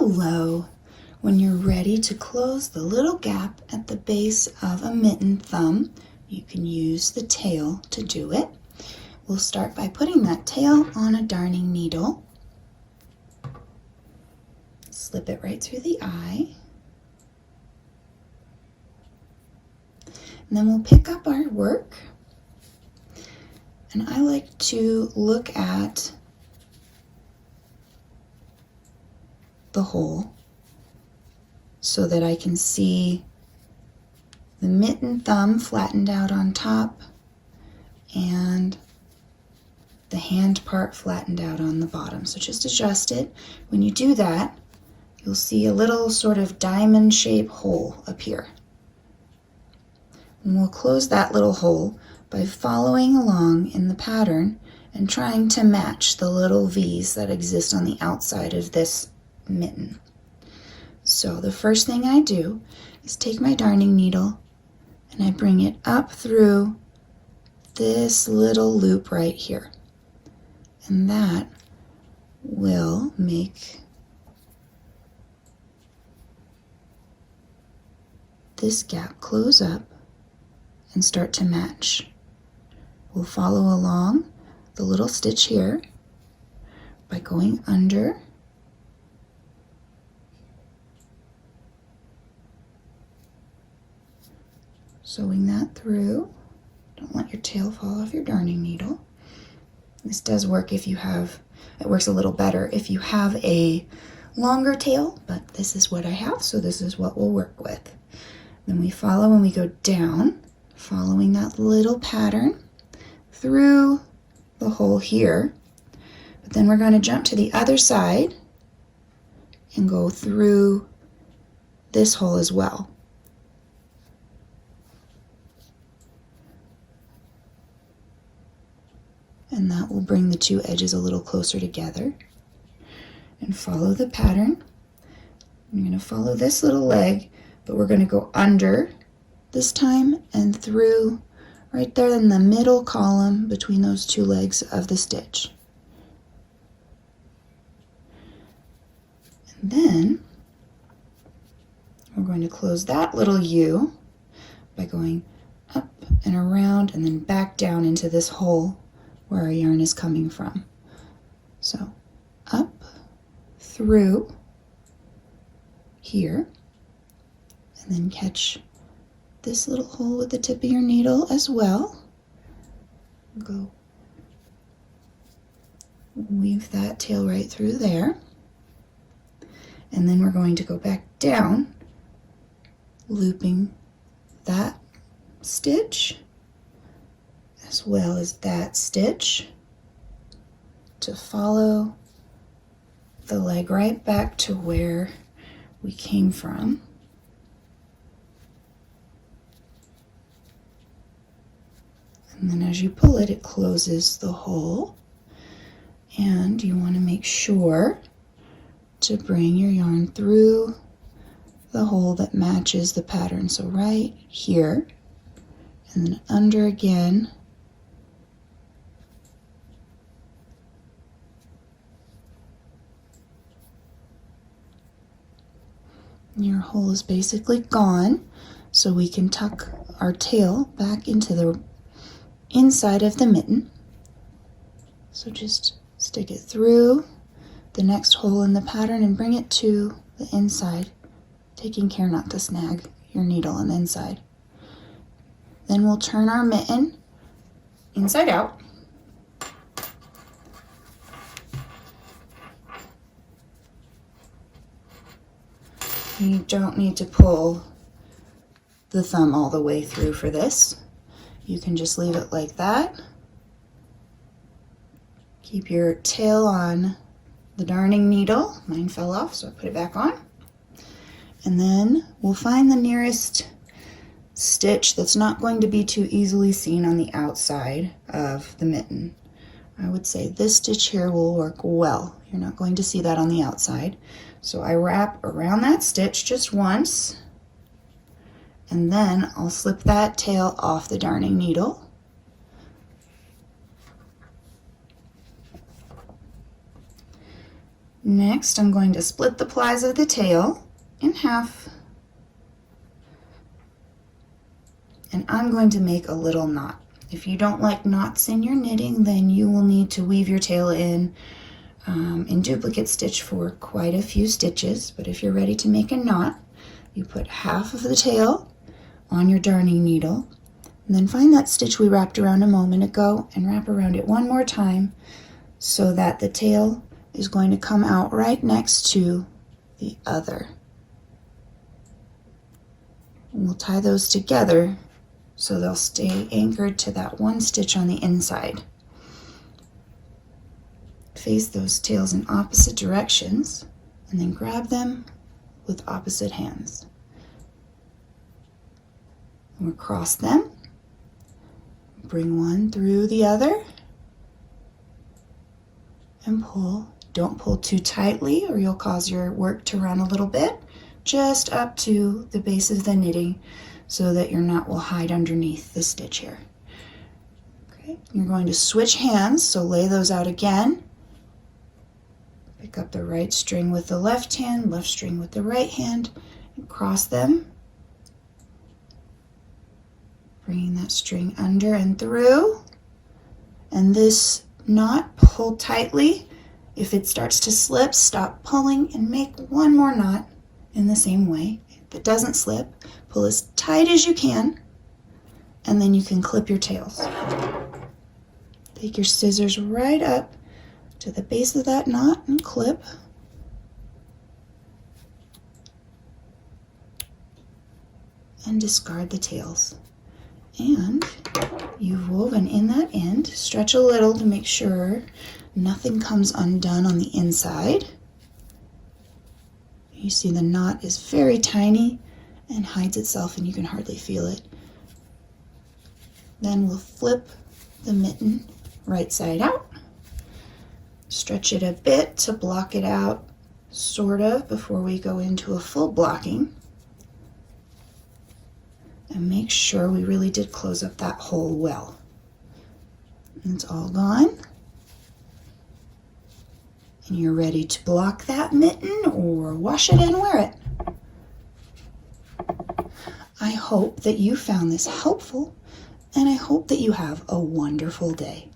Hello! When you're ready to close the little gap at the base of a mitten thumb, you can use the tail to do it. We'll start by putting that tail on a darning needle. Slip it right through the eye. And then we'll pick up our work. And I like to look at the hole so that I can see the mitten thumb flattened out on top and the hand part flattened out on the bottom. So just adjust it. When you do that, you'll see a little sort of diamond shaped hole appear. And we'll close that little hole by following along in the pattern and trying to match the little V's that exist on the outside of this mitten. So the first thing I do is take my darning needle and I bring it up through this little loop right here. And that will make this gap close up and start to match. We'll follow along the little stitch here by going under, sewing that through. Don't let your tail fall off your darning needle. This does work if you have, it works a little better if you have a longer tail, but this is what I have, so this is what we'll work with. Then we follow and we go down, following that little pattern through the hole here. But then we're going to jump to the other side and go through this hole as well. And that will bring the two edges a little closer together. And follow the pattern. You're going to follow this little leg, but we're going to go under this time and through right there in the middle column between those two legs of the stitch. And then we're going to close that little U by going up and around and then back down into this hole where our yarn is coming from. So up through here, and then catch this little hole with the tip of your needle as well. Go weave that tail right through there. And then we're going to go back down, looping that stitch as well as that stitch to follow the leg right back to where we came from. And then as you pull it, it closes the hole. And you want to make sure to bring your yarn through the hole that matches the pattern. So right here, and then under again. Your hole is basically gone, so we can tuck our tail back into the inside of the mitten. So just stick it through the next hole in the pattern and bring it to the inside, taking care not to snag your needle on the inside. Then we'll turn our mitten inside out. You don't need to pull the thumb all the way through for this. You can just leave it like that. Keep your tail on the darning needle. Mine fell off, so I put it back on. And then we'll find the nearest stitch that's not going to be too easily seen on the outside of the mitten. I would say this stitch here will work well. You're not going to see that on the outside. So I wrap around that stitch just once, and then I'll slip that tail off the darning needle. Next, I'm going to split the plies of the tail in half. And I'm going to make a little knot. If you don't like knots in your knitting, then you will need to weave your tail in duplicate stitch for quite a few stitches. But if you're ready to make a knot, you put half of the tail on your darning needle, and then find that stitch we wrapped around a moment ago and wrap around it one more time so that the tail is going to come out right next to the other. And we'll tie those together so they'll stay anchored to that one stitch on the inside. Face those tails in opposite directions and then grab them with opposite hands. And we'll cross them, bring one through the other, and pull. Don't pull too tightly or you'll cause your work to run a little bit, just up to the base of the knitting so that your knot will hide underneath the stitch here. Okay, you're going to switch hands, so lay those out again. Pick up the right string with the left hand, left string with the right hand, and cross them. Bringing that string under and through. And this knot, pull tightly. If it starts to slip, stop pulling and make one more knot in the same way. If it doesn't slip, pull as tight as you can, and then you can clip your tails. Take your scissors right up to the base of that knot and clip. And discard the tails. And you've woven in that end. Stretch a little to make sure nothing comes undone on the inside. You see the knot is very tiny and hides itself and you can hardly feel it. Then we'll flip the mitten right side out. Stretch it a bit to block it out, sort of, before we go into a full blocking. And make sure we really did close up that hole well. And it's all gone. And you're ready to block that mitten or wash it and wear it. I hope that you found this helpful, and I hope that you have a wonderful day.